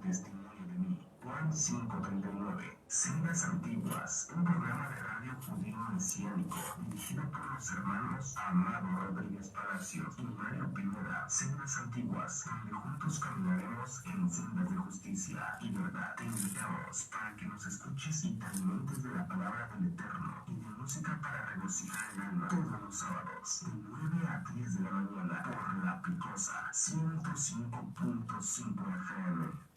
testimonio de mí. Juan 5:39. Sendas Antiguas, un programa de radio judío mesiánico dirigido por los hermanos Amado Rodríguez Palacios y Mario Pineda. Sendas Antiguas, donde juntos caminaremos en sendas de justicia y verdad. Te invitamos para que nos escuches y te alimentes de la palabra del Eterno y de música para regocijar el alma todos los sábados de 9 a 10 de la mañana por La Picosa 105.5 FM.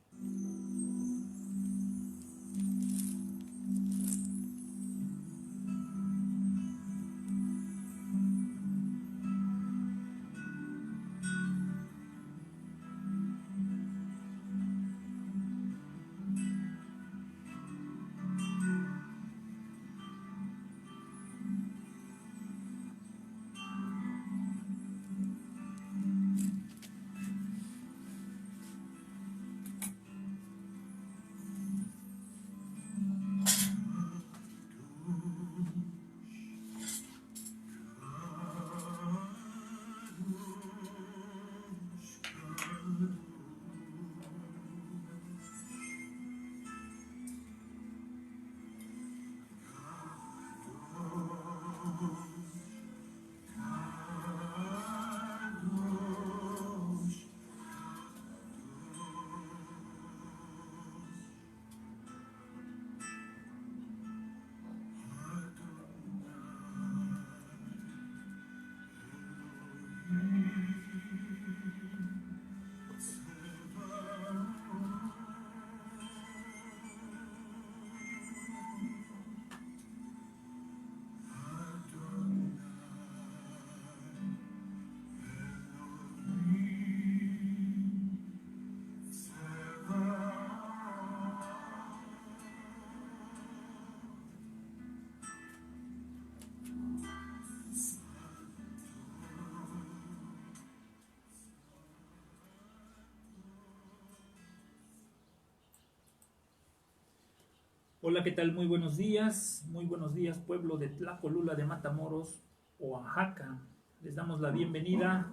Hola, ¿qué tal? Muy buenos días pueblo de Tlacolula de Matamoros, Oaxaca. Les damos la bienvenida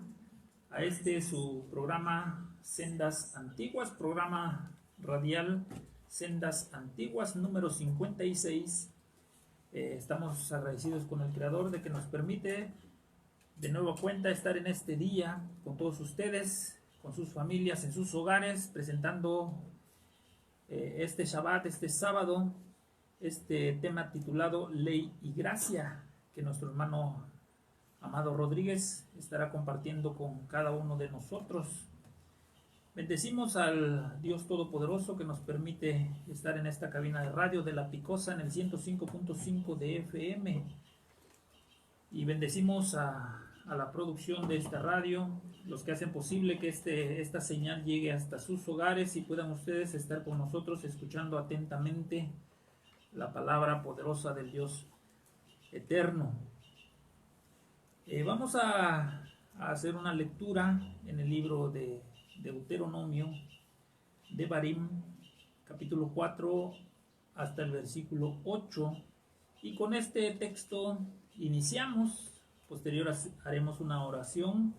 a su programa Sendas Antiguas, programa radial Sendas Antiguas número 56. Estamos agradecidos con el Creador de que nos permite de nueva cuenta estar en este día con todos ustedes, con sus familias, en sus hogares, presentando este Shabbat, este sábado, este tema titulado Ley y Gracia, que nuestro hermano Amado Rodríguez estará compartiendo con cada uno de nosotros. Bendecimos al Dios Todopoderoso que nos permite estar en esta cabina de radio de La Picosa en el 105.5 de FM, y bendecimos a la producción de esta radio, los que hacen posible que esta señal llegue hasta sus hogares y puedan ustedes estar con nosotros escuchando atentamente la palabra poderosa del Dios eterno. Vamos a hacer una lectura en el libro de Deuteronomio, de Barim, capítulo 4 hasta el versículo 8, y con este texto iniciamos. Posterior haremos una oración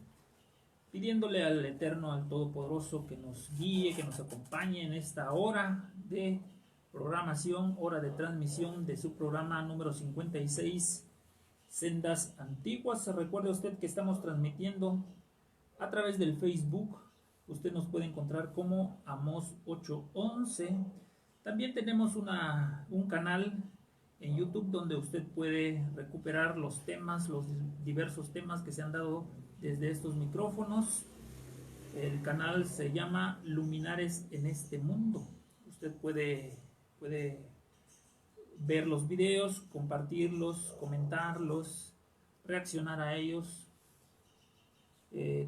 pidiéndole al Eterno, al Todopoderoso, que nos guíe, que nos acompañe en esta hora de programación, hora de transmisión de su programa número 56, Sendas Antiguas. Recuerde usted que estamos transmitiendo a través del Facebook. Usted nos puede encontrar como Amos 811. También tenemos un canal en YouTube donde usted puede recuperar los diversos temas que se han dado desde estos micrófonos. El canal se llama Luminares en este Mundo. Usted puede ver los videos, compartirlos, comentarlos, reaccionar a ellos.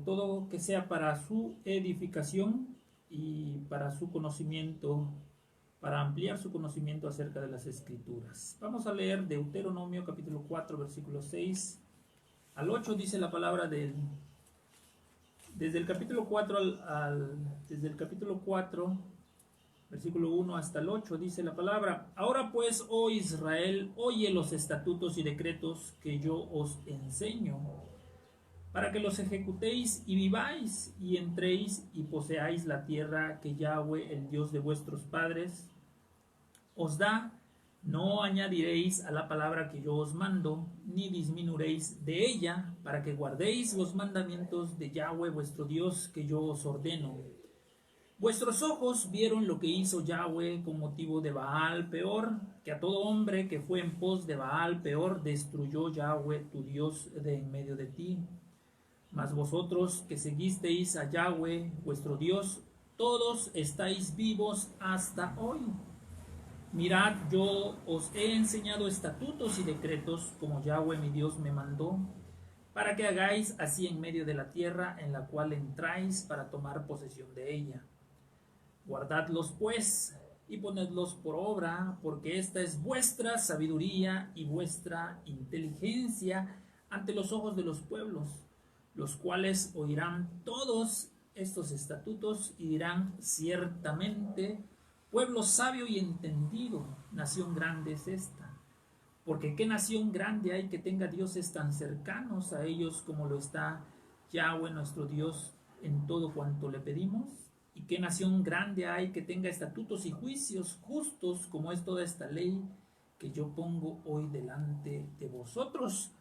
Todo que sea para su edificación y para su conocimiento, para ampliar su conocimiento acerca de las Escrituras. Vamos a leer Deuteronomio capítulo 4, versículo 6 al 8. Dice la palabra desde el capítulo 4 versículo 1 hasta el 8, dice la palabra: Ahora pues, oh Israel, oye los estatutos y decretos que yo os enseño. para que los ejecutéis y viváis, y entréis y poseáis la tierra que Yahweh, el Dios de vuestros padres, os da. No añadiréis a la palabra que yo os mando, ni disminuiréis de ella, para que guardéis los mandamientos de Yahweh vuestro Dios que yo os ordeno. Vuestros ojos vieron lo que hizo Yahweh con motivo de Baal Peor, que a todo hombre que fue en pos de Baal Peor destruyó Yahweh tu Dios de en medio de ti. Mas vosotros que seguisteis a Yahweh vuestro Dios, todos estáis vivos hasta hoy. Mirad, yo os he enseñado estatutos y decretos, como Yahweh mi Dios me mandó, para que hagáis así en medio de la tierra en la cual entráis para tomar posesión de ella. Guardadlos pues y ponedlos por obra, porque esta es vuestra sabiduría y vuestra inteligencia ante los ojos de los pueblos, los cuales oirán todos estos estatutos y dirán: ciertamente, pueblo sabio y entendido, nación grande es esta. Porque qué nación grande hay que tenga dioses tan cercanos a ellos como lo está Yahweh nuestro Dios en todo cuanto le pedimos. Y qué nación grande hay que tenga estatutos y juicios justos como es toda esta ley que yo pongo hoy delante de vosotros.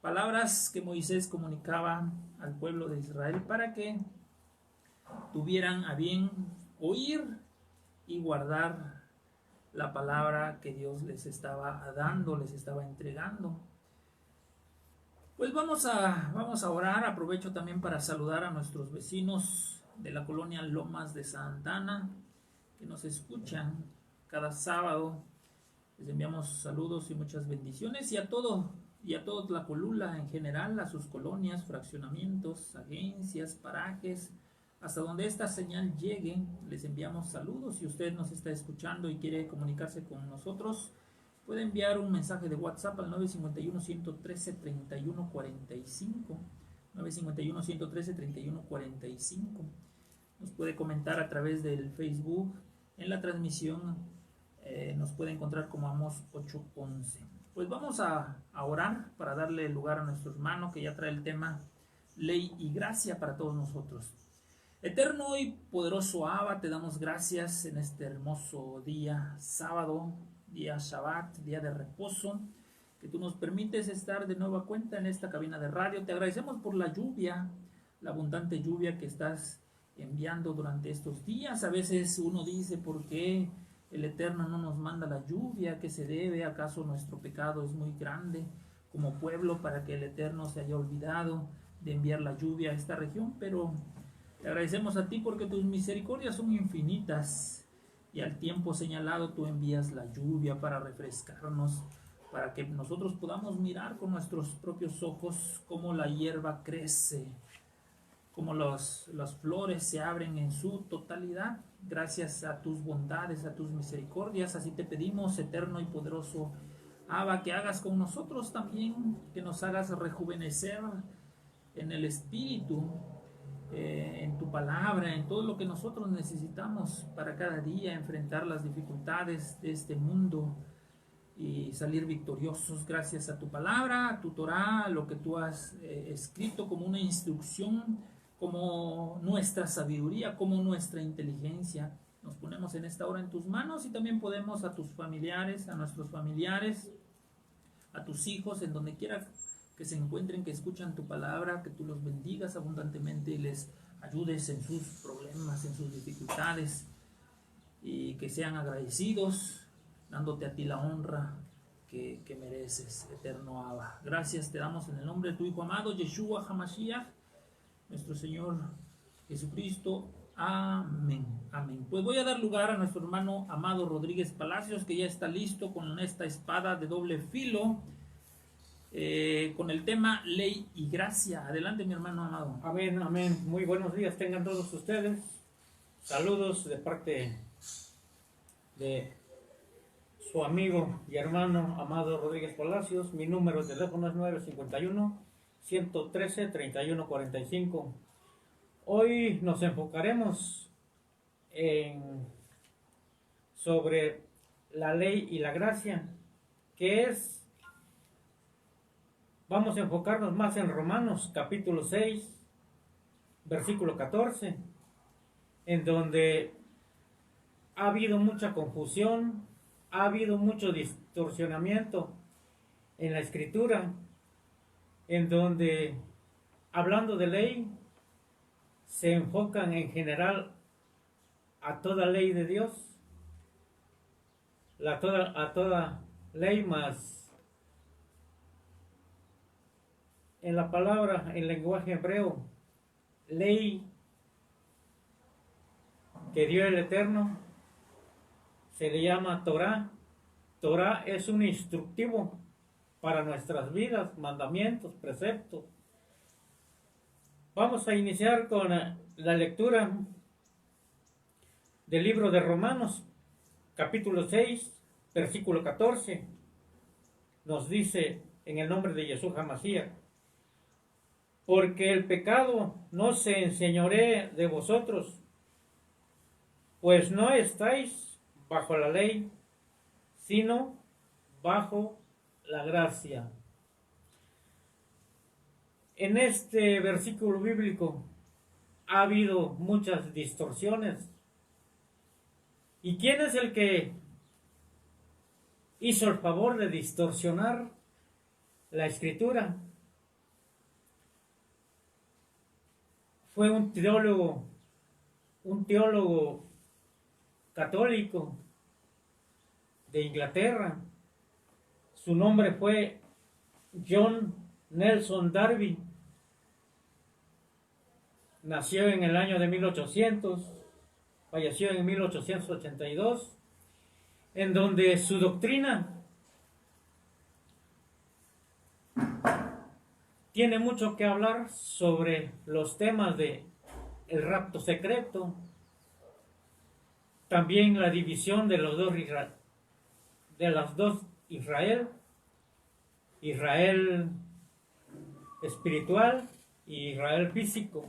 Palabras que Moisés comunicaba al pueblo de Israel para que tuvieran a bien oír y guardar la palabra que Dios les estaba dando, les estaba entregando. Pues vamos a orar. Aprovecho también para saludar a nuestros vecinos de la colonia Lomas de Santa Ana, que nos escuchan cada sábado. Les enviamos saludos y muchas bendiciones, y a todo Tlacolula en general, a sus colonias, fraccionamientos, agencias, parajes, hasta donde esta señal llegue. Les enviamos saludos. Si usted nos está escuchando y quiere comunicarse con nosotros, puede enviar un mensaje de WhatsApp al 951-113-3145, 951-113-3145. Nos puede comentar a través del Facebook. En la transmisión nos puede encontrar como Amos 811. Pues vamos a orar para darle lugar a nuestro hermano que ya trae el tema Ley y Gracia para todos nosotros. Eterno y poderoso Abba, te damos gracias en este hermoso día, sábado, día Shabbat, día de reposo, que tú nos permites estar de nueva cuenta en esta cabina de radio. Te agradecemos por la lluvia, la abundante lluvia que estás enviando durante estos días. A veces uno dice: ¿por qué el Eterno no nos manda la lluvia? ¿Qué se debe? ¿Acaso nuestro pecado es muy grande como pueblo para que el Eterno se haya olvidado de enviar la lluvia a esta región? Pero te agradecemos a ti porque tus misericordias son infinitas, y al tiempo señalado tú envías la lluvia para refrescarnos, para que nosotros podamos mirar con nuestros propios ojos cómo la hierba crece, cómo las flores se abren en su totalidad, gracias a tus bondades, a tus misericordias. Así te pedimos, eterno y poderoso Abba, que hagas con nosotros también, que nos hagas rejuvenecer en el espíritu, en tu palabra, en todo lo que nosotros necesitamos para cada día enfrentar las dificultades de este mundo y salir victoriosos gracias a tu palabra, a tu Torah, a lo que tú has escrito como una instrucción, como nuestra sabiduría, como nuestra inteligencia. Nos ponemos en esta hora en tus manos, y también podemos a tus familiares, a nuestros familiares, a tus hijos, en donde quiera que se encuentren, que escuchan tu palabra, que tú los bendigas abundantemente y les ayudes en sus problemas, en sus dificultades, y que sean agradecidos, dándote a ti la honra que mereces, eterno Abba. Gracias te damos en el nombre de tu Hijo amado, Yeshua HaMashiach, nuestro Señor Jesucristo. Amén. Amén. Pues voy a dar lugar a nuestro hermano Amado Rodríguez Palacios, que ya está listo con esta espada de doble filo, con el tema Ley y Gracia. Adelante, mi hermano amado. Amén, amén. Muy buenos días tengan todos ustedes. Saludos de parte de su amigo y hermano Amado Rodríguez Palacios. Mi número de teléfono es 951-113-3145. Hoy nos enfocaremos sobre la ley y la gracia, que es vamos a enfocarnos más en Romanos capítulo 6, versículo 14, en donde ha habido mucha confusión, ha habido mucho distorsionamiento en la escritura, en donde, hablando de ley, se enfocan en general a toda ley de Dios, a toda ley, más en la palabra, en lenguaje hebreo, ley que dio el Eterno, se le llama Torah. Torah es un instructivo para nuestras vidas, mandamientos, preceptos. Vamos a iniciar con la lectura del libro de Romanos, capítulo 6, versículo 14. Nos dice, en el nombre de Jesús HaMashiach: porque el pecado no se enseñoree de vosotros, pues no estáis bajo la ley, sino bajo la gracia. En este versículo bíblico ha habido muchas distorsiones. ¿Y quién es el que hizo el favor de distorsionar la escritura? Fue un teólogo católico de Inglaterra. Su nombre fue John Nelson Darby. Nació en el año de 1800, falleció en 1882, en donde su doctrina tiene mucho que hablar sobre los temas de el rapto secreto, también la división de las dos Israel espiritual y Israel físico.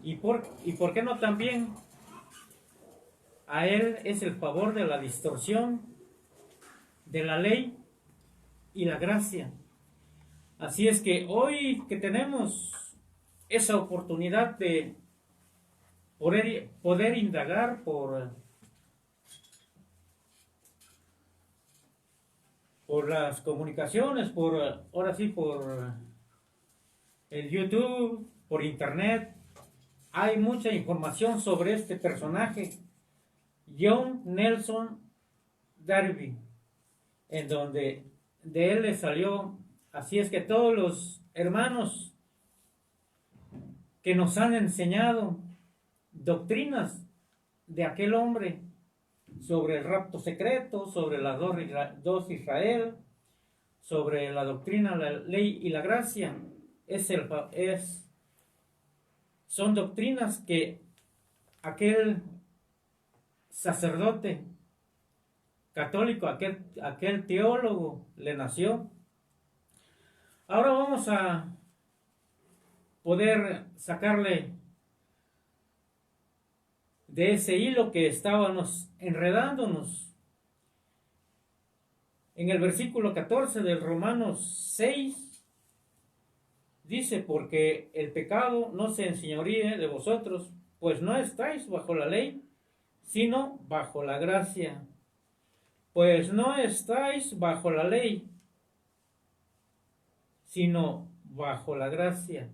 ¿Y por qué no también a él es el favor de la distorsión de la ley y la gracia? Así es que hoy que tenemos esa oportunidad de poder indagar por las comunicaciones, por el YouTube, por internet, hay mucha información sobre este personaje, John Nelson Darby, en donde de él le salió. Así es que todos los hermanos que nos han enseñado doctrinas de aquel hombre sobre el rapto secreto, sobre las dos Israel, sobre la doctrina, la ley y la gracia, son doctrinas que aquel sacerdote católico, aquel teólogo le nació. Ahora vamos a poder sacarle de ese hilo que estábamos enredándonos. En el versículo 14 del Romanos 6 dice: porque el pecado no se enseñoríe de vosotros, pues no estáis bajo la ley, sino bajo la gracia. Pues no estáis bajo la ley, sino bajo la gracia.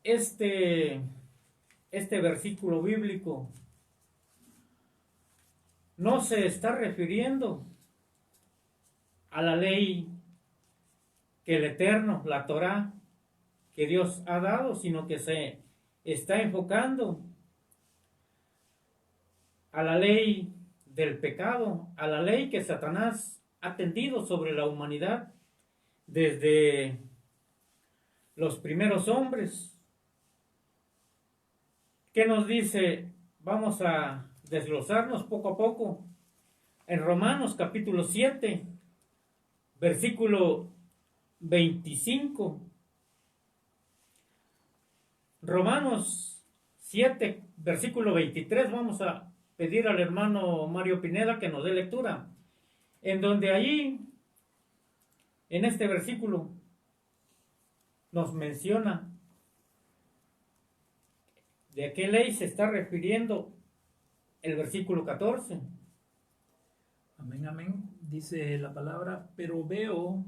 Este versículo bíblico no se está refiriendo a la ley que el Eterno, la Torah, que Dios ha dado, sino que se está enfocando a la ley del pecado, a la ley que Satanás ha tendido sobre la humanidad desde los primeros hombres. ¿Qué nos dice? Vamos a desglosarnos poco a poco. En Romanos capítulo 7, versículo 25. Romanos 7, versículo 23. Vamos a pedir al hermano Mario Pineda que nos dé lectura. En donde allí En este versículo nos menciona de a qué ley se está refiriendo el versículo 14. Amén, amén. Dice la palabra, pero veo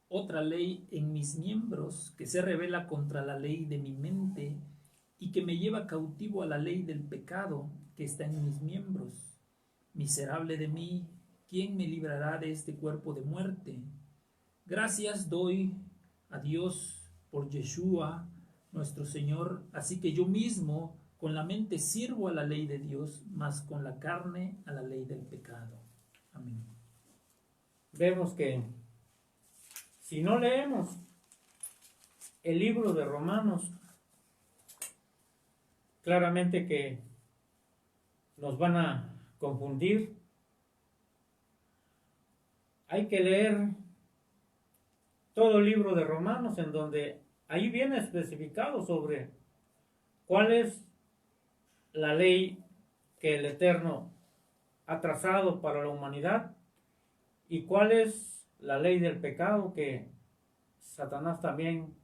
otra ley en mis miembros que se revela contra la ley de mi mente y que me lleva cautivo a la ley del pecado que está en mis miembros. Miserable de mí, ¿quién me librará de este cuerpo de muerte? Gracias doy a Dios por Yeshua, nuestro Señor, así que yo mismo con la mente sirvo a la ley de Dios, mas con la carne a la ley del pecado. Amén. Vemos que si no leemos el libro de Romanos, claramente que nos van a confundir. Hay que leer todo el libro de Romanos, en donde ahí viene especificado sobre cuál es la ley que el Eterno ha trazado para la humanidad y cuál es la ley del pecado que Satanás también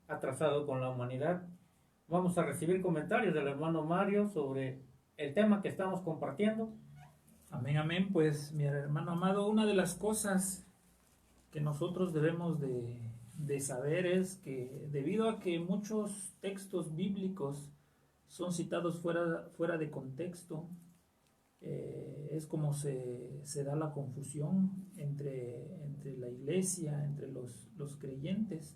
ha trazado con la humanidad. Vamos a recibir comentarios del hermano Mario sobre el tema que estamos compartiendo. Amén, amén. Pues mi hermano amado, una de las cosas que nosotros debemos de saber es que debido a que muchos textos bíblicos son citados fuera de contexto, es como se da la confusión entre la iglesia, entre los creyentes.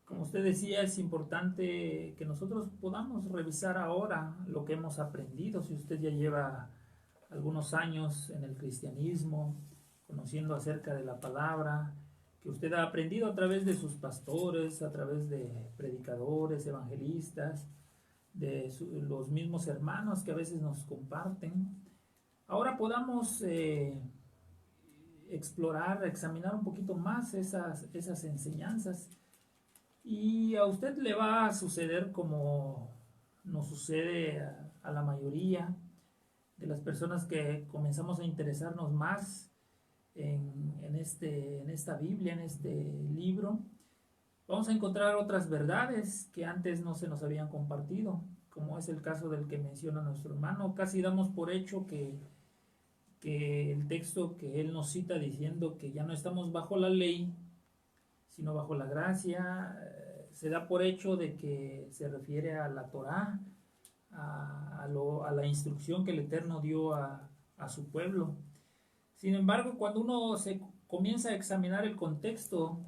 Como usted decía, es importante que nosotros podamos revisar ahora lo que hemos aprendido. Si usted ya lleva algunos años en el cristianismo, conociendo acerca de la palabra, que usted ha aprendido a través de sus pastores, a través de predicadores, evangelistas, de los mismos hermanos que a veces nos comparten. Ahora podamos explorar, examinar un poquito más esas enseñanzas, y a usted le va a suceder como nos sucede a la mayoría de las personas que comenzamos a interesarnos más en esta Biblia, en este libro. Vamos a encontrar otras verdades que antes no se nos habían compartido, como es el caso del que menciona nuestro hermano. Casi damos por hecho que el texto que él nos cita diciendo que ya no estamos bajo la ley, sino bajo la gracia, se da por hecho de que se refiere a la Torá, a la instrucción que el Eterno dio a su pueblo. Sin embargo, cuando uno se comienza a examinar el contexto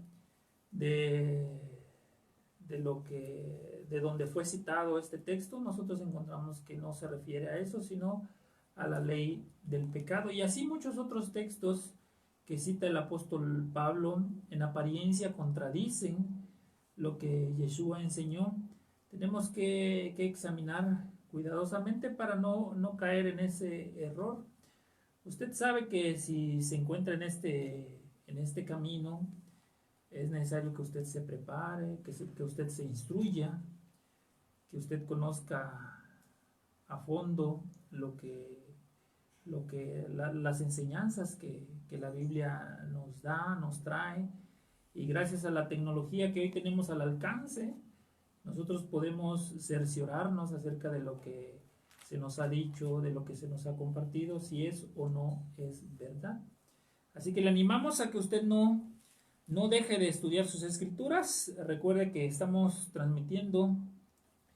de donde fue citado este texto, nosotros encontramos que no se refiere a eso, sino a la ley del pecado. Y así muchos otros textos que cita el apóstol Pablo en apariencia contradicen lo que Yeshua enseñó. Tenemos que examinar cuidadosamente para no caer en ese error. Usted sabe que si se encuentra en este camino, es necesario que usted se prepare, que usted se instruya, que usted conozca a fondo las enseñanzas que la Biblia nos da, nos trae. Y gracias a la tecnología que hoy tenemos al alcance, nosotros podemos cerciorarnos acerca de lo que se nos ha dicho, de lo que se nos ha compartido, si es o no es verdad. Así que le animamos a que usted no deje de estudiar sus escrituras. Recuerde que estamos transmitiendo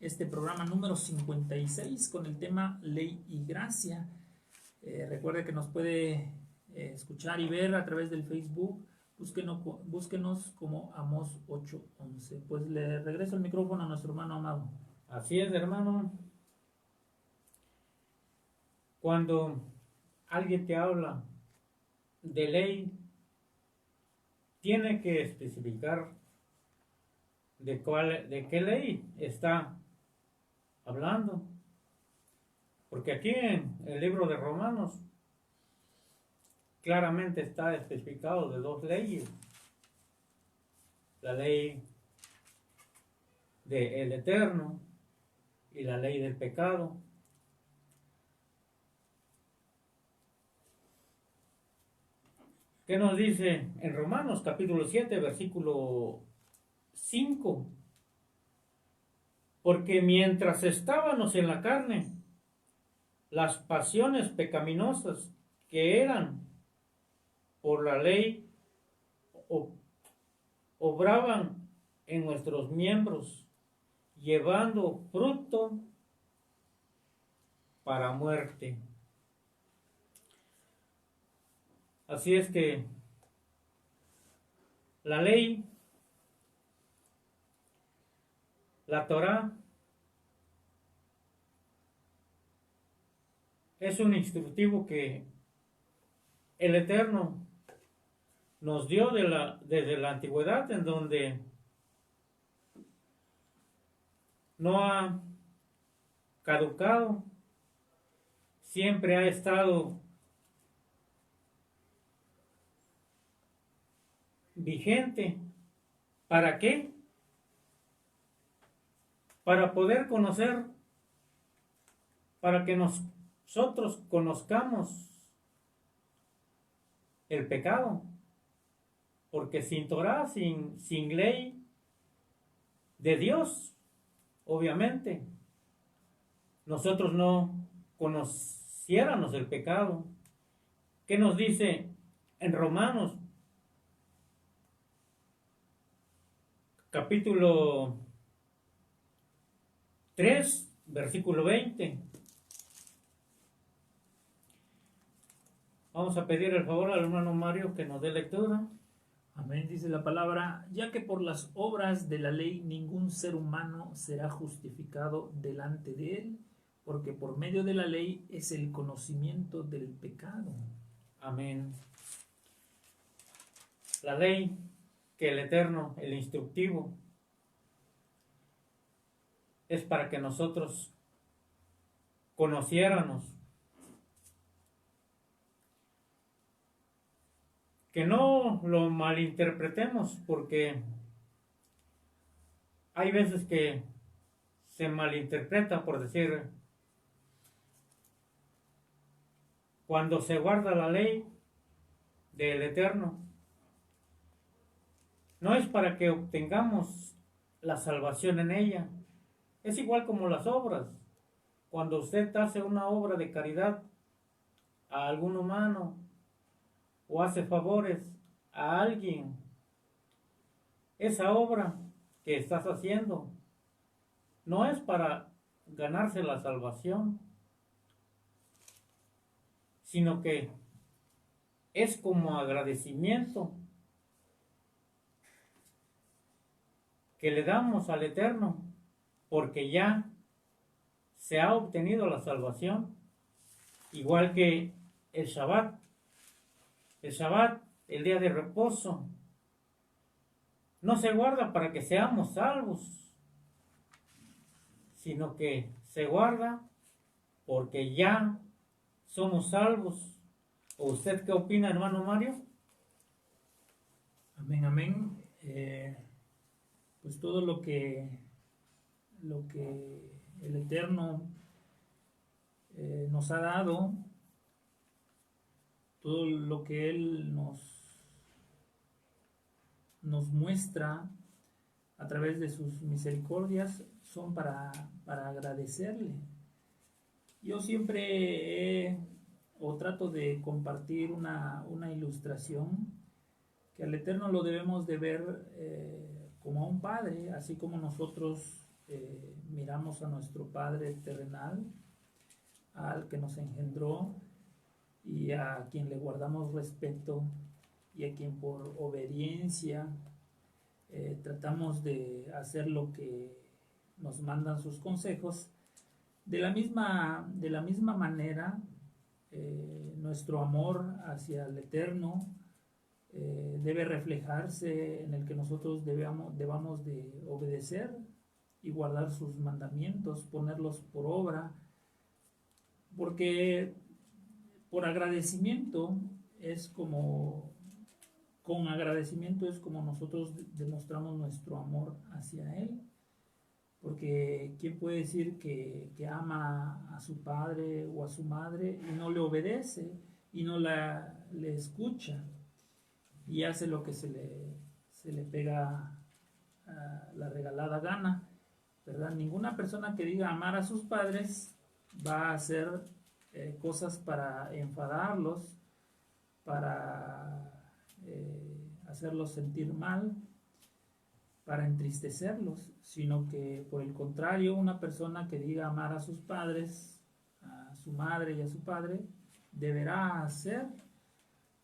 este programa número 56 con el tema Ley y Gracia. Recuerde que nos puede escuchar y ver a través del Facebook. Búsquenos como Amos 8:11. Pues le regreso el micrófono a nuestro hermano amado. Así es, hermano. Cuando alguien te habla de ley, tiene que especificar de qué ley está hablando. Porque aquí en el libro de Romanos claramente está especificado de dos leyes. La ley del Eterno y la ley del pecado. ¿Qué nos dice en Romanos capítulo 7, versículo 5? Porque mientras estábamos en la carne, las pasiones pecaminosas que eran por la ley obraban en nuestros miembros, llevando fruto para muerte. Así es que la ley, la Torá, es un instructivo que el Eterno nos dio desde la antigüedad, en donde no ha caducado, siempre ha estado vigente. ¿Para qué? Para poder conocer, para que nosotros conozcamos el pecado. Porque sin Torah, sin ley de Dios, obviamente, nosotros no conociéramos el pecado. ¿Qué nos dice en Romanos capítulo 3, versículo 20? Vamos a pedir el favor al hermano Mario que nos dé lectura. Amén, dice la palabra, ya que por las obras de la ley ningún ser humano será justificado delante de él, porque por medio de la ley es el conocimiento del pecado. Amén. La ley que el Eterno, el instructivo, es para que nosotros conociéramos, que no lo malinterpretemos, porque hay veces que se malinterpreta, por decir, cuando se guarda la ley del Eterno, no es para que obtengamos la salvación en ella. Es igual como las obras. Cuando usted hace una obra de caridad a algún humano o hace favores a alguien, esa obra que estás haciendo no es para ganarse la salvación, sino que es como agradecimiento que le damos al Eterno, porque ya se ha obtenido la salvación. Igual que el Shabbat. El Shabbat, el día de reposo, no se guarda para que seamos salvos, sino que se guarda porque ya somos salvos. ¿O usted qué opina, hermano Mario? Amén, amén. Pues todo lo que el Eterno nos ha dado, todo lo que Él nos muestra a través de sus misericordias son para agradecerle. Yo siempre trato de compartir una ilustración que al Eterno lo debemos de ver como a un padre, así como nosotros miramos a nuestro Padre terrenal, al que nos engendró y a quien le guardamos respeto y a quien por obediencia tratamos de hacer lo que nos mandan sus consejos. De la misma manera, nuestro amor hacia el Eterno debe reflejarse en el que nosotros debamos de obedecer y guardar sus mandamientos, ponerlos por obra, porque por agradecimiento con agradecimiento es como nosotros demostramos nuestro amor hacia Él. Porque ¿quién puede decir que ama a su padre o a su madre y no le obedece y no le escucha? y hace lo que se le pega la regalada gana, ¿verdad? Ninguna persona que diga amar a sus padres va a hacer cosas para enfadarlos, para hacerlos sentir mal, para entristecerlos, sino que por el contrario, una persona que diga amar a sus padres, a su madre y a su padre, deberá hacer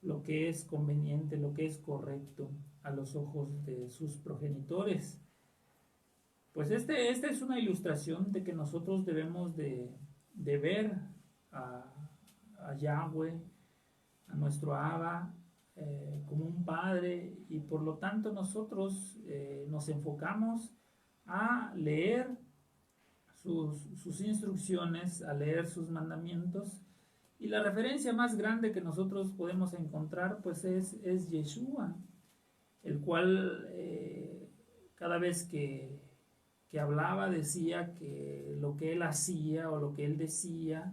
lo que es conveniente, lo que es correcto a los ojos de sus progenitores. Pues esta es una ilustración de que nosotros debemos de ver a Yahweh, a nuestro Abba, como un padre, y por lo tanto nosotros nos enfocamos a leer sus instrucciones, a leer sus mandamientos, y la referencia más grande que nosotros podemos encontrar pues es Yeshua, el cual cada vez que hablaba decía que lo que él hacía o lo que él decía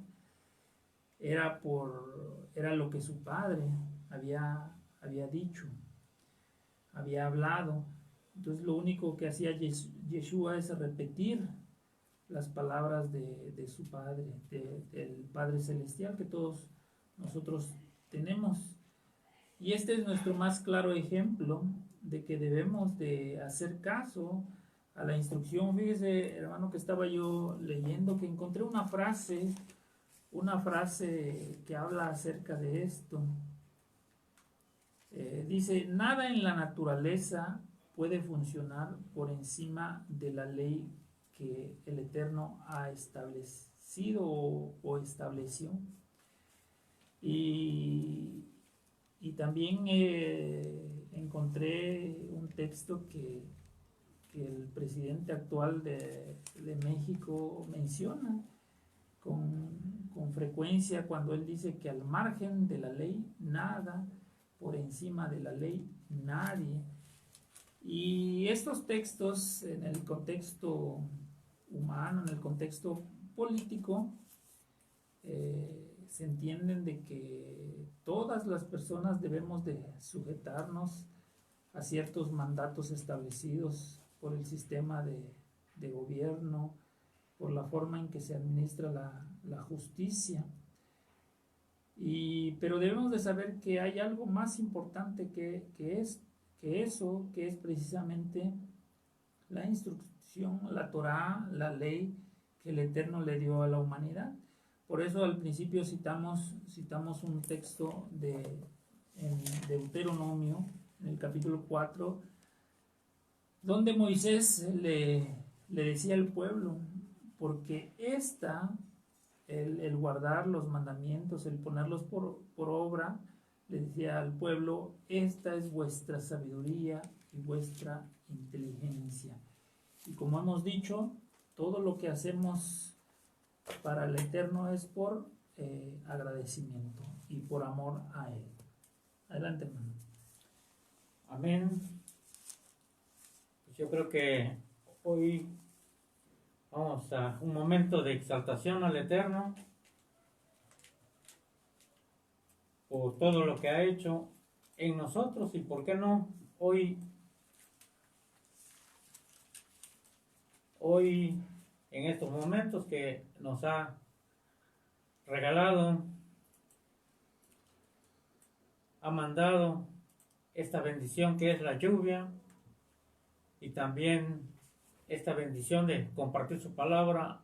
era lo que su padre había dicho, había hablado. Entonces lo único que hacía Yeshua es repetir las palabras de su Padre, del Padre Celestial que todos nosotros tenemos. Y este es nuestro más claro ejemplo de que debemos de hacer caso a la instrucción. Fíjese, hermano, que estaba yo leyendo, que encontré una frase que habla acerca de esto. Dice: nada en la naturaleza puede funcionar por encima de la ley que el Eterno ha establecido o estableció. Y también encontré un texto que el presidente actual de México menciona con frecuencia, cuando él dice que al margen de la ley nada, por encima de la ley nadie. Y estos textos, en el contexto humano, en el contexto político, se entienden de que todas las personas debemos de sujetarnos a ciertos mandatos establecidos por el sistema de gobierno, por la forma en que se administra la justicia. Pero debemos de saber que hay algo más importante que eso, que es precisamente la instrucción, la Torá, la ley que el Eterno le dio a la humanidad. Por eso al principio citamos un texto en Deuteronomio, en el capítulo 4, donde Moisés le decía al pueblo, porque el guardar los mandamientos, el ponerlos por obra, le decía al pueblo, esta es vuestra sabiduría y vuestra inteligencia. Y como hemos dicho, todo lo que hacemos para el Eterno es por agradecimiento y por amor a Él. Adelante, hermano. Amén. Pues yo creo que hoy vamos a un momento de exaltación al Eterno por todo lo que ha hecho en nosotros, y por qué no hoy en estos momentos que nos ha regalado, ha mandado esta bendición que es la lluvia, y también esta bendición de compartir su palabra,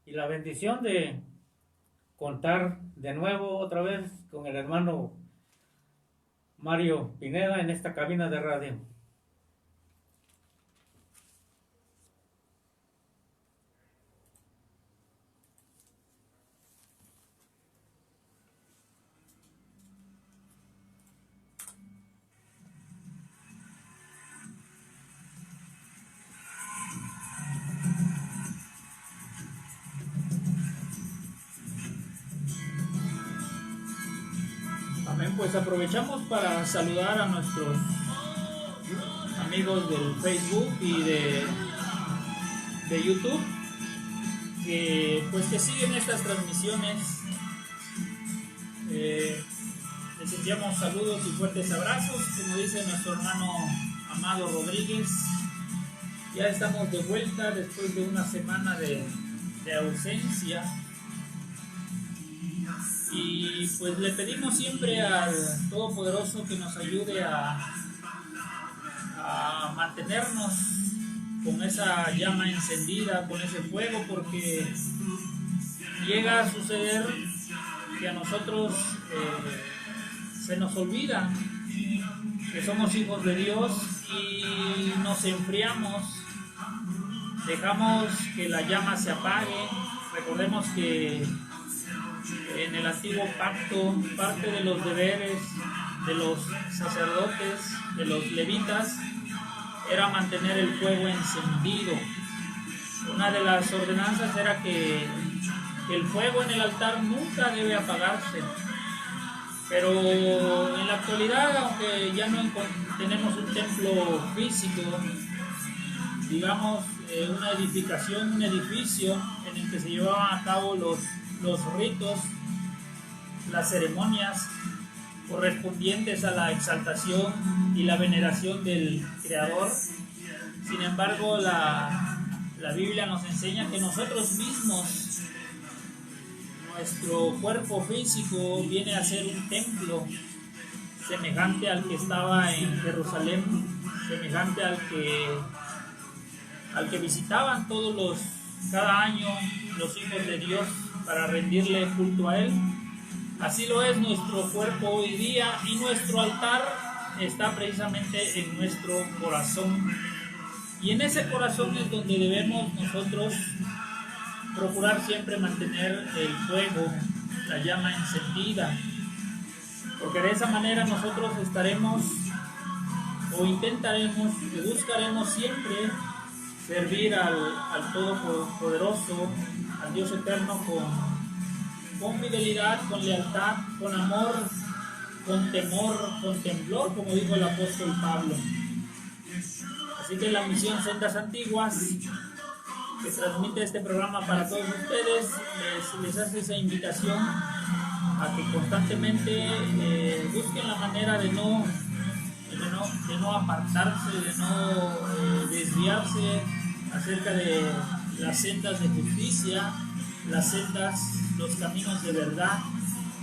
y la bendición de contar de nuevo otra vez con el hermano Mario Pineda en esta cabina de radio. Pues aprovechamos para saludar a nuestros amigos del Facebook y de YouTube que siguen estas transmisiones. Les enviamos saludos y fuertes abrazos, como dice nuestro hermano Amado Rodríguez. Ya estamos de vuelta después de una semana de ausencia. Y pues le pedimos siempre al Todopoderoso que nos ayude a mantenernos con esa llama encendida, con ese fuego, porque llega a suceder que a nosotros se nos olvida que somos hijos de Dios y nos enfriamos, dejamos que la llama se apague. Recordemos que en el antiguo pacto parte de los deberes de los sacerdotes, de los levitas, era mantener el fuego encendido. Una de las ordenanzas era que el fuego en el altar nunca debe apagarse. Pero en la actualidad, aunque ya no tenemos un templo físico, digamos una edificación, un edificio en el que se llevaban a cabo los ritos, las ceremonias correspondientes a la exaltación y la veneración del Creador. Sin embargo, la Biblia nos enseña que nosotros mismos, nuestro cuerpo físico viene a ser un templo semejante al que estaba en Jerusalén, semejante al que visitaban cada año los hijos de Dios para rendirle culto a Él. Así lo es nuestro cuerpo hoy día, y nuestro altar está precisamente en nuestro corazón. Y en ese corazón es donde debemos nosotros procurar siempre mantener el fuego, la llama encendida, porque de esa manera nosotros estaremos o intentaremos y buscaremos siempre servir al Todopoderoso, al Dios eterno, con fidelidad, con lealtad, con amor, con temor, con temblor, como dijo el apóstol Pablo. Así que la misión Sendas Antiguas, que transmite este programa para todos ustedes, les hace esa invitación a que constantemente busquen la manera de no apartarse, de no desviarse acerca de las sendas de justicia, las sendas, los caminos de verdad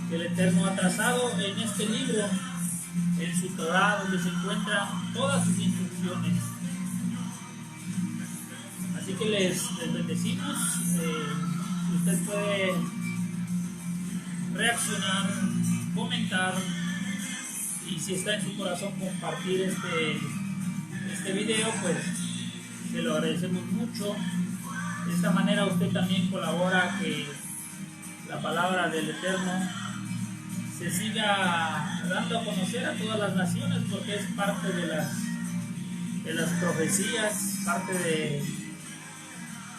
que el Eterno ha trazado en este libro, en su Torah, donde se encuentran todas sus instrucciones. Así que les bendecimos. Usted puede reaccionar, comentar, y si está en su corazón compartir este video, pues se lo agradecemos mucho. De esta manera usted también colabora a que la palabra del Eterno se siga dando a conocer a todas las naciones, porque es parte de las profecías, parte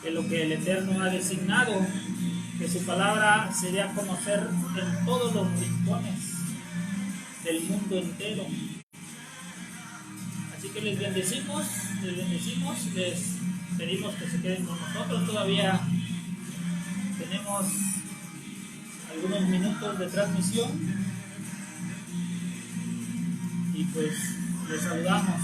de lo que el Eterno ha designado, que su palabra se dé a conocer en todos los rincones del mundo entero. Así que les bendecimos, les pedimos que se queden con nosotros. Todavía tenemos algunos minutos de transmisión y pues les saludamos.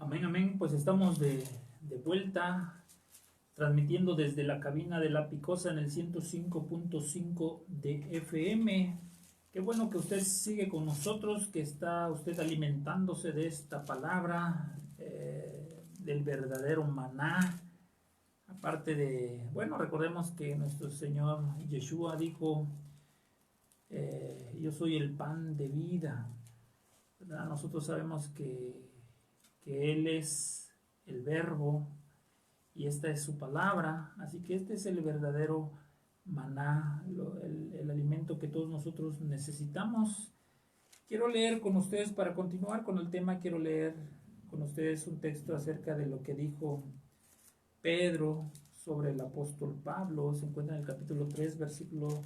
Amén, amén. Pues estamos de vuelta, transmitiendo desde la cabina de La Picosa en el 105.5 de FM. Qué bueno que usted sigue con nosotros, que está usted alimentándose de esta palabra, del verdadero maná. Aparte de, bueno, recordemos que nuestro Señor Yeshua dijo, yo soy el pan de vida, ¿verdad? Nosotros sabemos que Él es el verbo y esta es su palabra, así que este es el verdadero maná, el alimento que todos nosotros necesitamos. Quiero leer con ustedes, para continuar con el tema, quiero leer con ustedes un texto acerca de lo que dijo Pedro sobre el apóstol Pablo. Se encuentra en el capítulo 3, versículo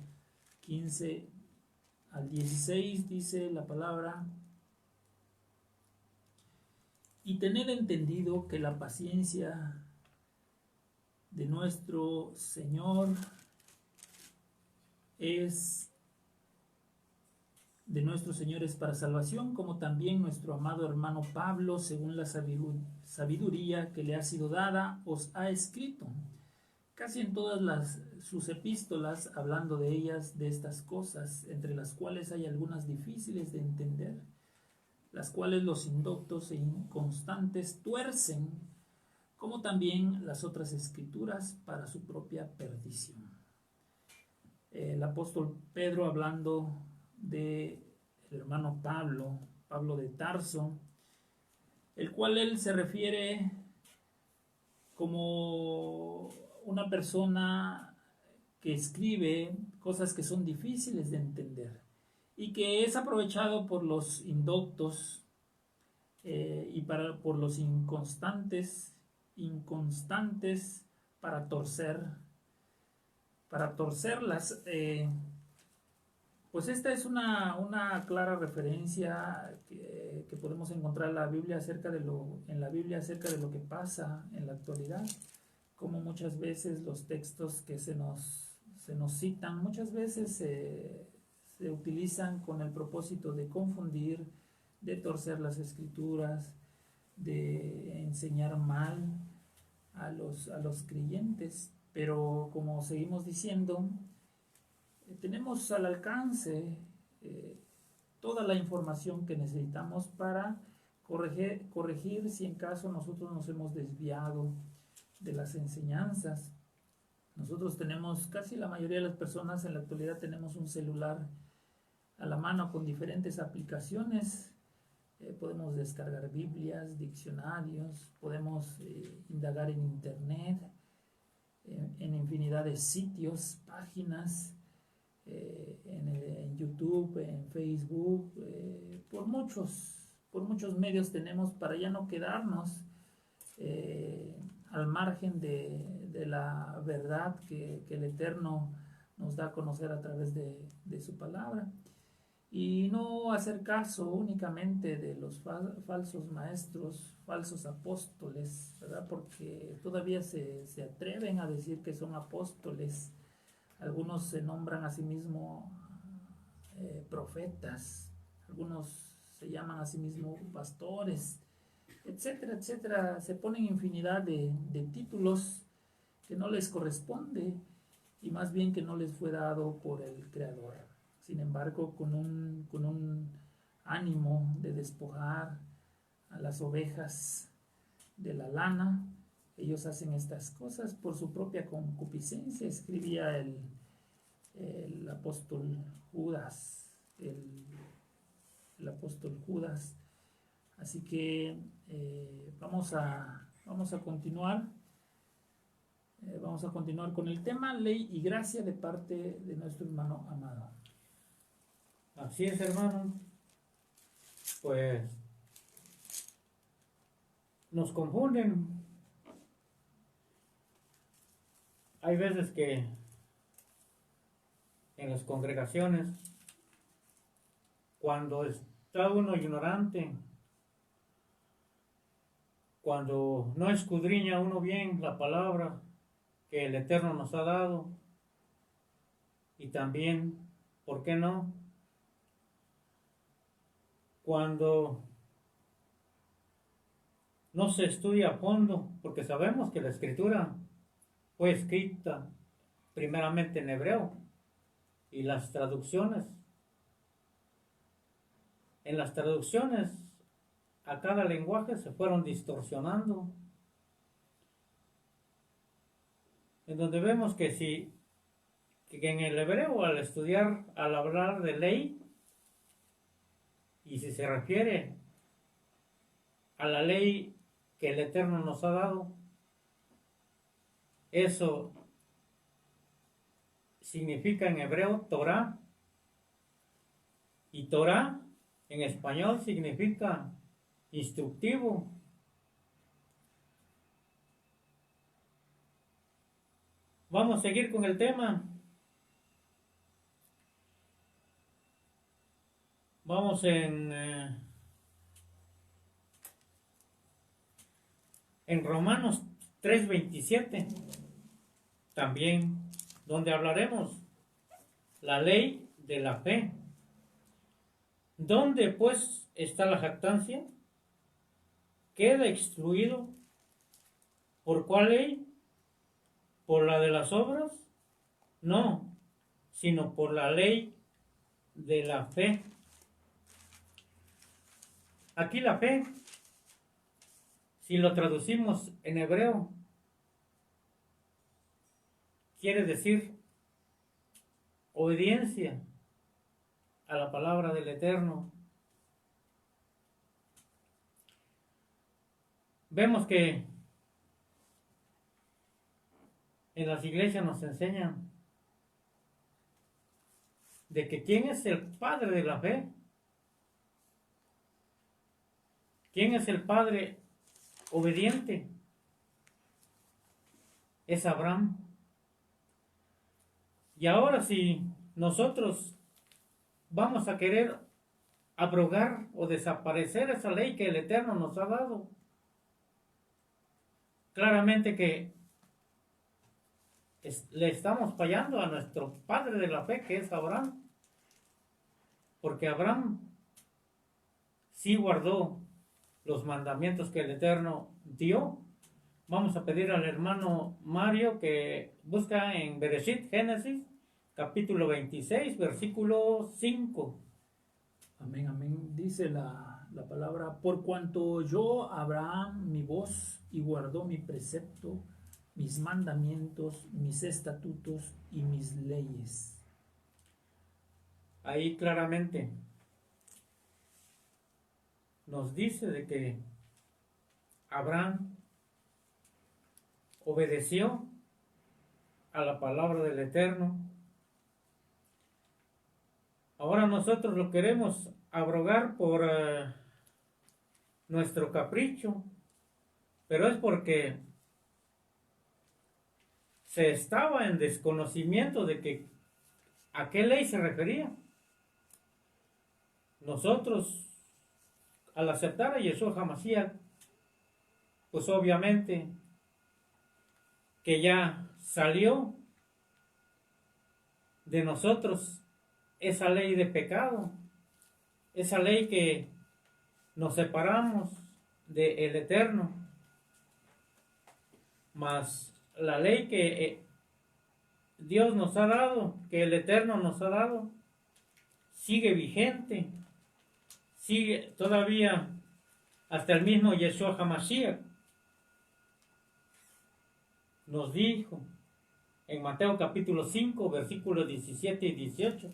15 al 16, dice la palabra: y tened entendido que la paciencia de nuestro Señor es para salvación, como también nuestro amado hermano Pablo, según la sabiduría que le ha sido dada, os ha escrito casi en todas sus epístolas, hablando de ellas, de estas cosas, entre las cuales hay algunas difíciles de entender, las cuales los indoctos e inconstantes tuercen, como también las otras escrituras, para su propia perdición. El apóstol Pedro, hablando del hermano Pablo de Tarso, el cual él se refiere como una persona que escribe cosas que son difíciles de entender y que es aprovechado por los indoctos por los inconstantes para torcerlas. Pues esta es una clara referencia que podemos encontrar en la Biblia acerca de lo que pasa en la actualidad, como muchas veces los textos que se nos citan, muchas veces se utilizan con el propósito de confundir, de torcer las escrituras, de enseñar mal a los creyentes. Pero como seguimos diciendo, tenemos al alcance toda la información que necesitamos para corregir si en caso nosotros nos hemos desviado de las enseñanzas. Nosotros tenemos, casi la mayoría de las personas en la actualidad tenemos un celular a la mano con diferentes aplicaciones. Podemos descargar Biblias, diccionarios, podemos indagar en internet, en infinidad de sitios, páginas, en YouTube, en Facebook, por muchos medios tenemos para ya no quedarnos al margen de la verdad que el Eterno nos da a conocer a través de su palabra, y no hacer caso únicamente de los falsos maestros, falsos apóstoles, ¿verdad? Porque todavía se atreven a decir que son apóstoles. Algunos se nombran a sí mismos profetas, algunos se llaman a sí mismos pastores, etcétera, etcétera. Se ponen infinidad de títulos que no les corresponde y más bien que no les fue dado por el Creador. Sin embargo, con un ánimo de despojar a las ovejas de la lana, ellos hacen estas cosas por su propia concupiscencia. Escribía el apóstol Judas, el apóstol Judas. Así que vamos a continuar. Vamos a continuar con el tema ley y gracia de parte de nuestro hermano amado. Así es, hermano. Pues nos confunden. Hay veces que en las congregaciones, cuando está uno ignorante, cuando no escudriña uno bien la palabra que el Eterno nos ha dado, y también, ¿por qué no?, cuando no se estudia a fondo, porque sabemos que la escritura fue escrita primeramente en hebreo y las traducciones, en las traducciones a cada lenguaje se fueron distorsionando, en donde vemos que en el hebreo al hablar de ley, y si se refiere a la ley que el Eterno nos ha dado, eso significa en hebreo Torah, y Torah en español significa instructivo. Vamos a seguir con el tema. Vamos en Romanos 3:27, también, donde hablaremos la ley de la fe. ¿Dónde pues está la jactancia? ¿Queda excluido? ¿Por cuál ley? ¿Por la de las obras? No, sino por la ley de la fe. Aquí la fe, si lo traducimos en hebreo, quiere decir obediencia a la palabra del Eterno. Vemos que en las iglesias nos enseñan de que quién es el padre de la fe, quién es el padre obediente, es Abraham. Y ahora si nosotros vamos a querer abrogar o desaparecer esa ley que el Eterno nos ha dado, claramente que le estamos fallando a nuestro padre de la fe, que es Abraham, porque Abraham sí guardó los mandamientos que el Eterno dio. Vamos a pedir al hermano Mario que busca en Bereshit, Génesis, capítulo 26, versículo 5. Amén, amén. Dice la palabra: por cuanto oyó Abraham mi voz y guardó mi precepto, mis mandamientos, mis estatutos y mis leyes. Ahí claramente nos dice de que Abraham obedeció a la palabra del Eterno. Ahora nosotros lo queremos abrogar por nuestro capricho, pero es porque se estaba en desconocimiento de a qué ley se refería. Nosotros, al aceptar a Yeshua HaMashiach, pues obviamente que ya salió de nosotros esa ley de pecado, esa ley que nos separamos del Eterno, mas la ley que Dios nos ha dado, que el Eterno nos ha dado, sigue vigente, sigue todavía hasta el mismo Yeshua HaMashiach nos dijo en Mateo capítulo 5, versículos 17 y 18.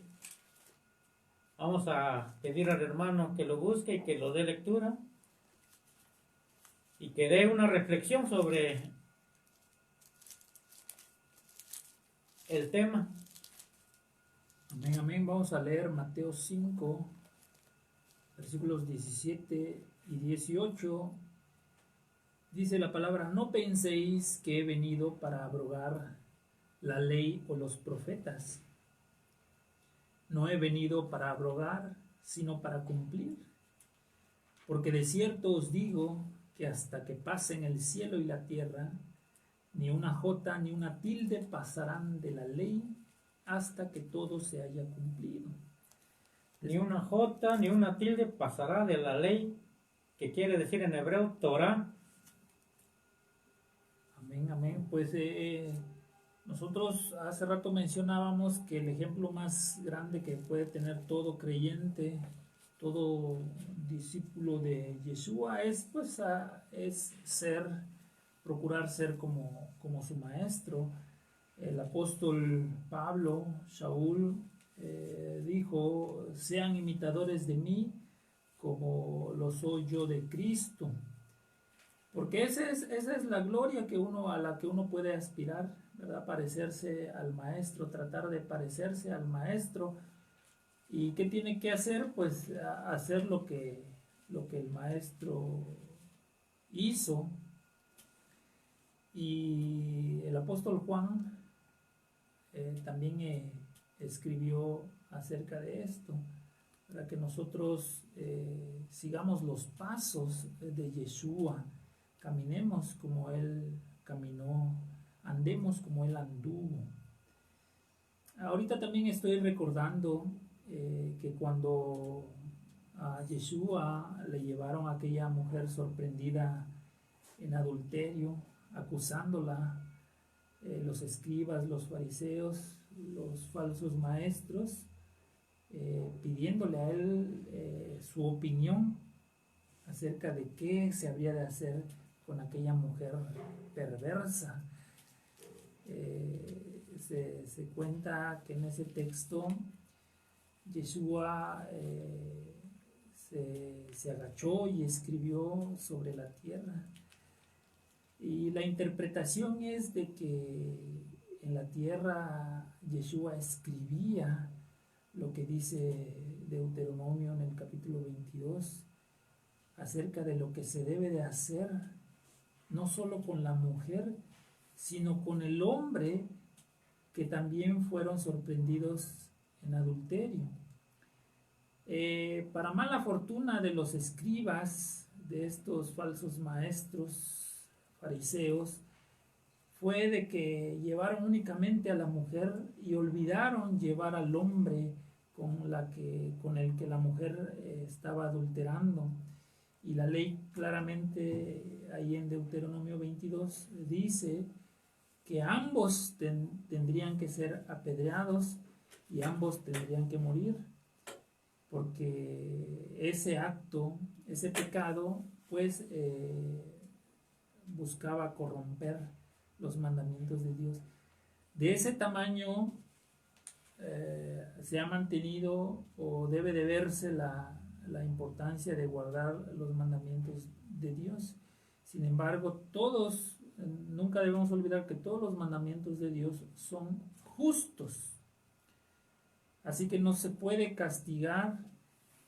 Vamos a pedir al hermano que lo busque y que lo dé lectura y que dé una reflexión sobre el tema. Amén, amén. Vamos a leer Mateo 5, versículos 17 y 18. Dice la palabra: no penséis que he venido para abrogar la ley o los profetas. No he venido para abrogar, sino para cumplir. Porque de cierto os digo que hasta que pasen el cielo y la tierra, ni una jota ni una tilde pasarán de la ley hasta que todo se haya cumplido. Ni una jota ni una tilde pasará de la ley, que quiere decir en hebreo Torah, Amén, amén. Pues nosotros hace rato mencionábamos que el ejemplo más grande que puede tener todo creyente, todo discípulo de Yeshua es pues es procurar ser como su maestro. El apóstol Pablo, Shaul, dijo: sean imitadores de mí como lo soy yo de Cristo. Porque esa es la gloria a la que uno puede aspirar, ¿verdad? Parecerse al maestro, tratar de parecerse al maestro. ¿Y qué tiene que hacer? Pues hacer lo que el maestro hizo. Y el apóstol Juan también escribió acerca de esto, para que nosotros sigamos los pasos de Yeshua, caminemos como Él caminó, andemos como Él anduvo. Ahorita también estoy recordando que cuando a Yeshua le llevaron a aquella mujer sorprendida en adulterio, acusándola, los escribas, los fariseos, los falsos maestros, pidiéndole a él su opinión acerca de qué se habría de hacer con aquella mujer perversa. Se cuenta que en ese texto Yeshua se agachó y escribió sobre la tierra. Y la interpretación es de que en la tierra Yeshua escribía lo que dice Deuteronomio en el capítulo 22 acerca de lo que se debe de hacer, no solo con la mujer, sino con el hombre que también fueron sorprendidos en adulterio. Para mala fortuna de los escribas, de estos falsos maestros fariseos, fue de que llevaron únicamente a la mujer y olvidaron llevar al hombre con el que la mujer estaba adulterando. Y la ley claramente ahí en Deuteronomio 22 dice que ambos tendrían que ser apedreados y ambos tendrían que morir, porque ese acto, ese pecado, pues buscaba corromper los mandamientos de Dios. De ese tamaño se ha mantenido o debe de verse la importancia de guardar los mandamientos de Dios. Sin embargo, nunca debemos olvidar que todos los mandamientos de Dios son justos. Así que no se puede castigar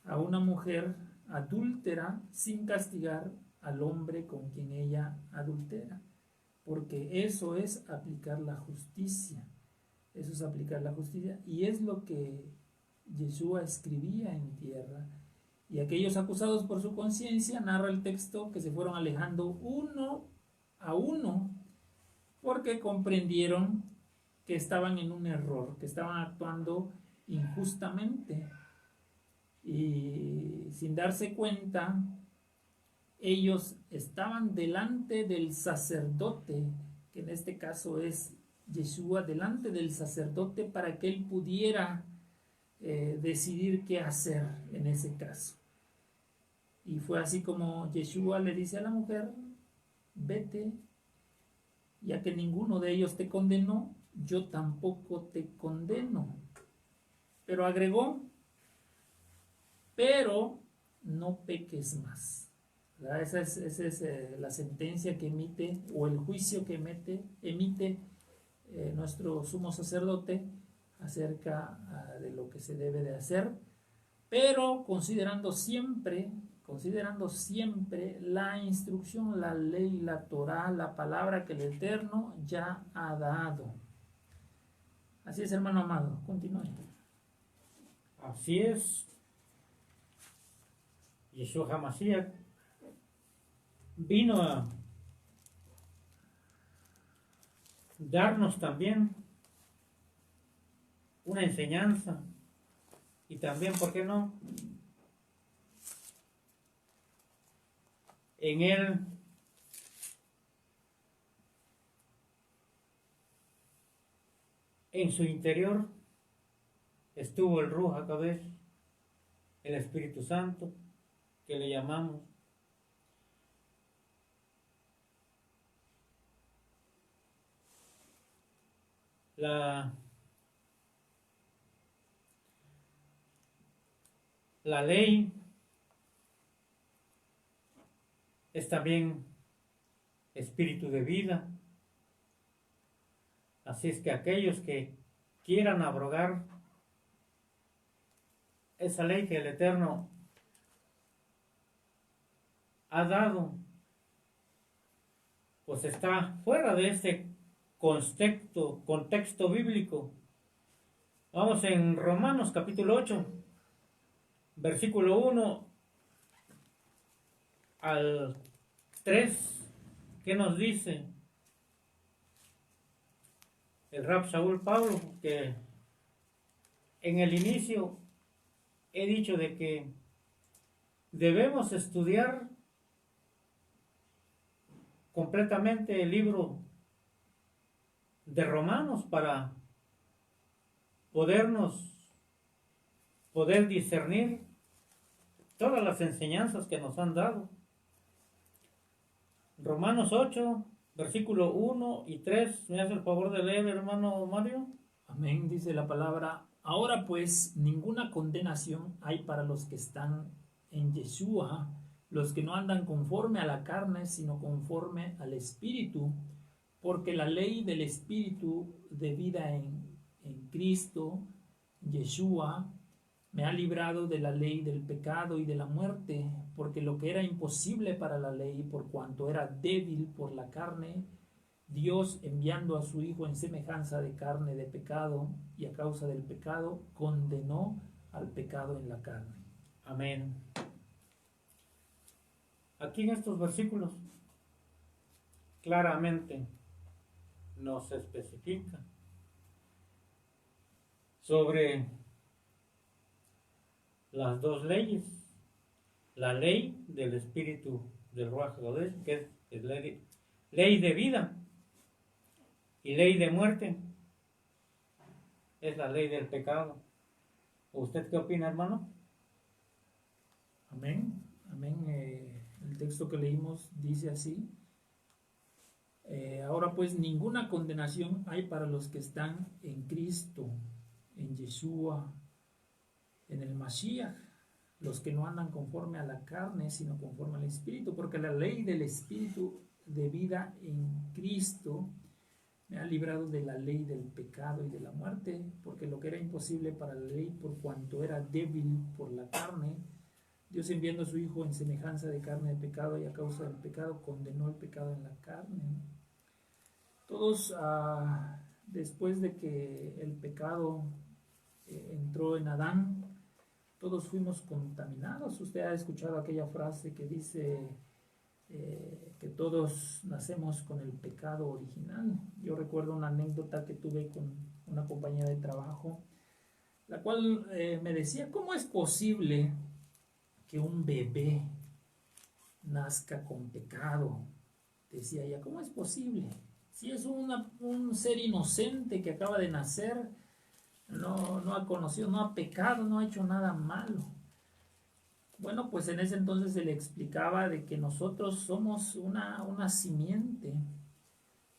a una mujer adúltera sin castigar al hombre con quien ella adultera, porque eso es aplicar la justicia. Eso es aplicar la justicia, y es lo que Yeshua escribía en tierra. Y aquellos acusados por su conciencia, narra el texto, que se fueron alejando uno a uno, porque comprendieron que estaban en un error, que estaban actuando injustamente. Y sin darse cuenta, ellos estaban delante del sacerdote, que en este caso es Yeshua, delante del sacerdote para que él pudiera decidir qué hacer en ese caso. Y fue así como Yeshua le dice a la mujer: vete, ya que ninguno de ellos te condenó, yo tampoco te condeno. Pero agregó: pero no peques más. ¿Verdad? Esa es la sentencia que emite, o el juicio que emite nuestro sumo sacerdote acerca de lo que se debe de hacer, pero considerando siempre la instrucción, la ley, la Torá, la palabra que el Eterno ya ha dado. Así es, hermano amado, continúe. Así es. Yeshua HaMashiach vino a darnos también una enseñanza, y también, ¿por qué no?, en él en su interior estuvo el Ruach HaKodesh, el Espíritu Santo, que le llamamos. La ley es también espíritu de vida. Así es que aquellos que quieran abrogar esa ley que el Eterno ha dado, pues está fuera de este contexto bíblico. Vamos en Romanos capítulo 8, versículo 1 al 3, ¿qué nos dice el Rab Shaul Pablo? Que en el inicio he dicho de que debemos estudiar completamente el libro de Romanos para poder discernir todas las enseñanzas que nos han dado. Romanos 8, versículo 1 y 3, ¿me hace el favor de leer, hermano Mario? Amén, dice la palabra. Ahora pues, ninguna condenación hay para los que están en Yeshua, los que no andan conforme a la carne, sino conforme al Espíritu, porque la ley del Espíritu de vida en Cristo, Yeshua, me ha librado de la ley del pecado y de la muerte, porque lo que era imposible para la ley, por cuanto era débil por la carne, Dios, enviando a su Hijo en semejanza de carne de pecado, y a causa del pecado, condenó al pecado en la carne. Amén. Aquí en estos versículos claramente nos especifica sobre las dos leyes, la ley del Espíritu del Ruach HaKodesh, que es ley de vida, y ley de muerte, es la ley del pecado. ¿Usted qué opina, hermano? Amén, amén. El texto que leímos dice así. Ahora pues ninguna condenación hay para los que están en Cristo, en Yeshua, en el Mashiach, los que no andan conforme a la carne, sino conforme al Espíritu, porque la ley del Espíritu de vida en Cristo me ha librado de la ley del pecado y de la muerte, porque lo que era imposible para la ley, por cuanto era débil por la carne, Dios, enviando a su Hijo en semejanza de carne de pecado, y a causa del pecado condenó el pecado en la carne. Todos, después de que el pecado entró en Adán, todos fuimos contaminados. Usted ha escuchado aquella frase que dice que todos nacemos con el pecado original. Yo recuerdo una anécdota que tuve con una compañera de trabajo, la cual me decía, ¿cómo es posible que un bebé nazca con pecado? Decía ella, ¿cómo es posible? Si es un ser inocente que acaba de nacer, no ha conocido, no ha pecado, no ha hecho nada malo. Bueno, pues en ese entonces se le explicaba de que nosotros somos una simiente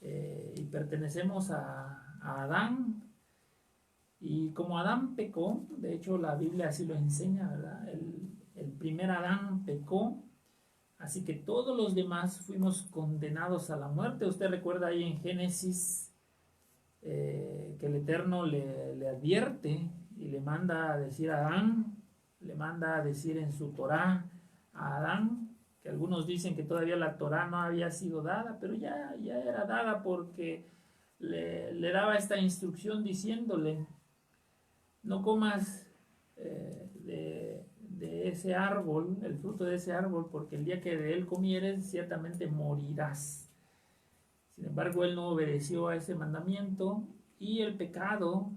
y pertenecemos a Adán. Y como Adán pecó, de hecho la Biblia así lo enseña, ¿verdad? El primer Adán pecó, así que todos los demás fuimos condenados a la muerte. Usted recuerda ahí en Génesis que el Eterno le advierte y le manda a decir a Adán, le manda a decir en su Torá a Adán, que algunos dicen que todavía la Torá no había sido dada, pero ya era dada, porque le daba esta instrucción diciéndole, no comas de ese árbol, el fruto de ese árbol, porque el día que de él comieres ciertamente morirás. Sin embargo, él no obedeció a ese mandamiento, y el pecado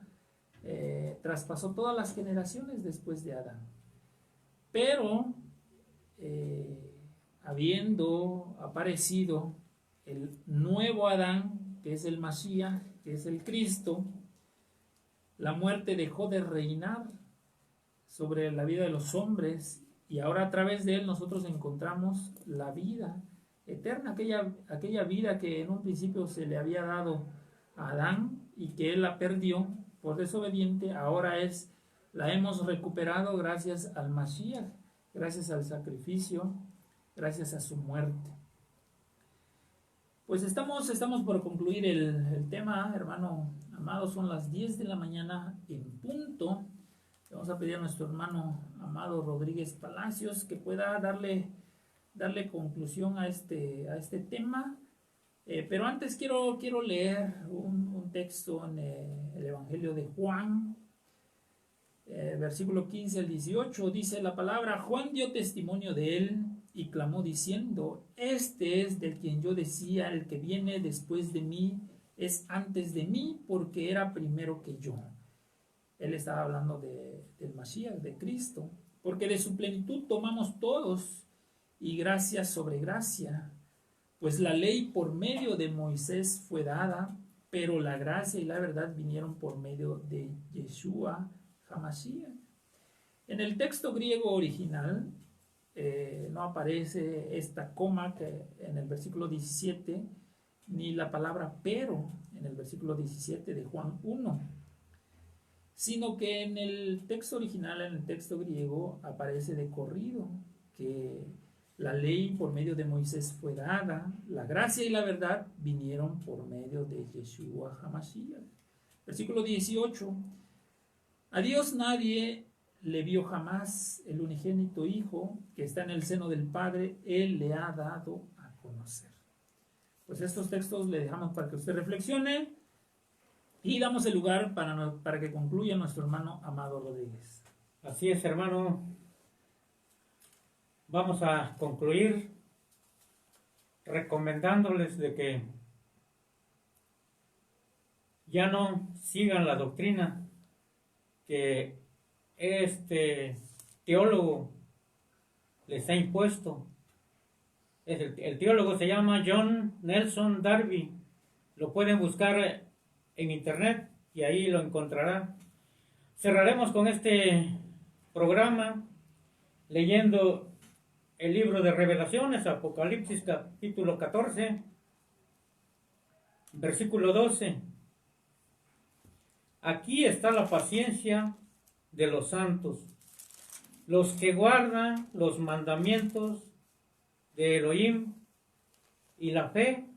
traspasó todas las generaciones después de Adán. Pero habiendo aparecido el nuevo Adán, que es el Mashiach, que es el Cristo, La muerte dejó de reinar sobre la vida de los hombres y ahora a través de él nosotros encontramos la vida eterna, aquella vida que en un principio se le había dado a Adán y que él la perdió por desobediente, ahora la hemos recuperado gracias al Mashiach, gracias al sacrificio, gracias a su muerte. Pues estamos por concluir el tema, hermano amado, son las 10 de la mañana en punto. Vamos a pedir a nuestro hermano amado Rodríguez Palacios que pueda darle conclusión a este tema. Pero antes quiero leer un texto en el Evangelio de Juan, versículo 15 al 18. Dice la palabra: Juan dio testimonio de él y clamó diciendo: Este es del quien yo decía, el que viene después de mí es antes de mí, porque era primero que yo. Él estaba hablando del Mashiach, de Cristo, porque de su plenitud tomamos todos, y gracia sobre gracia, pues la ley por medio de Moisés fue dada, pero la gracia y la verdad vinieron por medio de Yeshua HaMashiach. En el texto griego original no aparece esta coma que en el versículo 17, ni la palabra pero en el versículo 17 de Juan 1, sino que en el texto original, en el texto griego, aparece de corrido que la ley por medio de Moisés fue dada, la gracia y la verdad vinieron por medio de Yeshua HaMashiach. Versículo 18: A Dios nadie le vio jamás, el unigénito Hijo que está en el seno del Padre, Él le ha dado a conocer. Pues estos textos le dejamos para que usted reflexione y damos el lugar para que concluya nuestro hermano amado Rodríguez. Así es, hermano. Vamos a concluir recomendándoles de que ya no sigan la doctrina que este teólogo les ha impuesto. El teólogo se llama John Nelson Darby. Lo pueden buscar en internet y ahí lo encontrarán. Cerraremos con este programa leyendo el libro de Revelaciones, Apocalipsis capítulo 14, versículo 12. Aquí está la paciencia de los santos, los que guardan los mandamientos de Elohim y la fe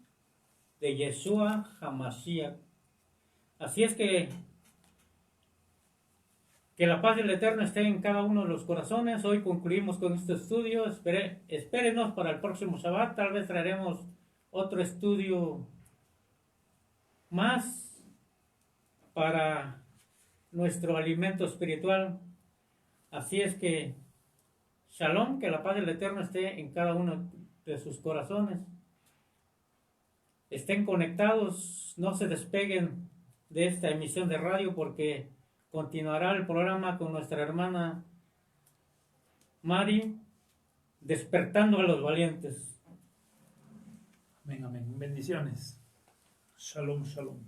de Yeshua HaMashiach. Así es que la paz del Eterno esté en cada uno de los corazones. Hoy concluimos con este estudio. Espérenos para el próximo Shabbat. Tal vez traeremos otro estudio más para nuestro alimento espiritual. Así es que Shalom, que la paz del Eterno esté en cada uno de sus corazones. Estén conectados, no se despeguen de esta emisión de radio porque continuará el programa con nuestra hermana Mari, despertando a los valientes. Amén, amén. Bendiciones. Shalom, shalom.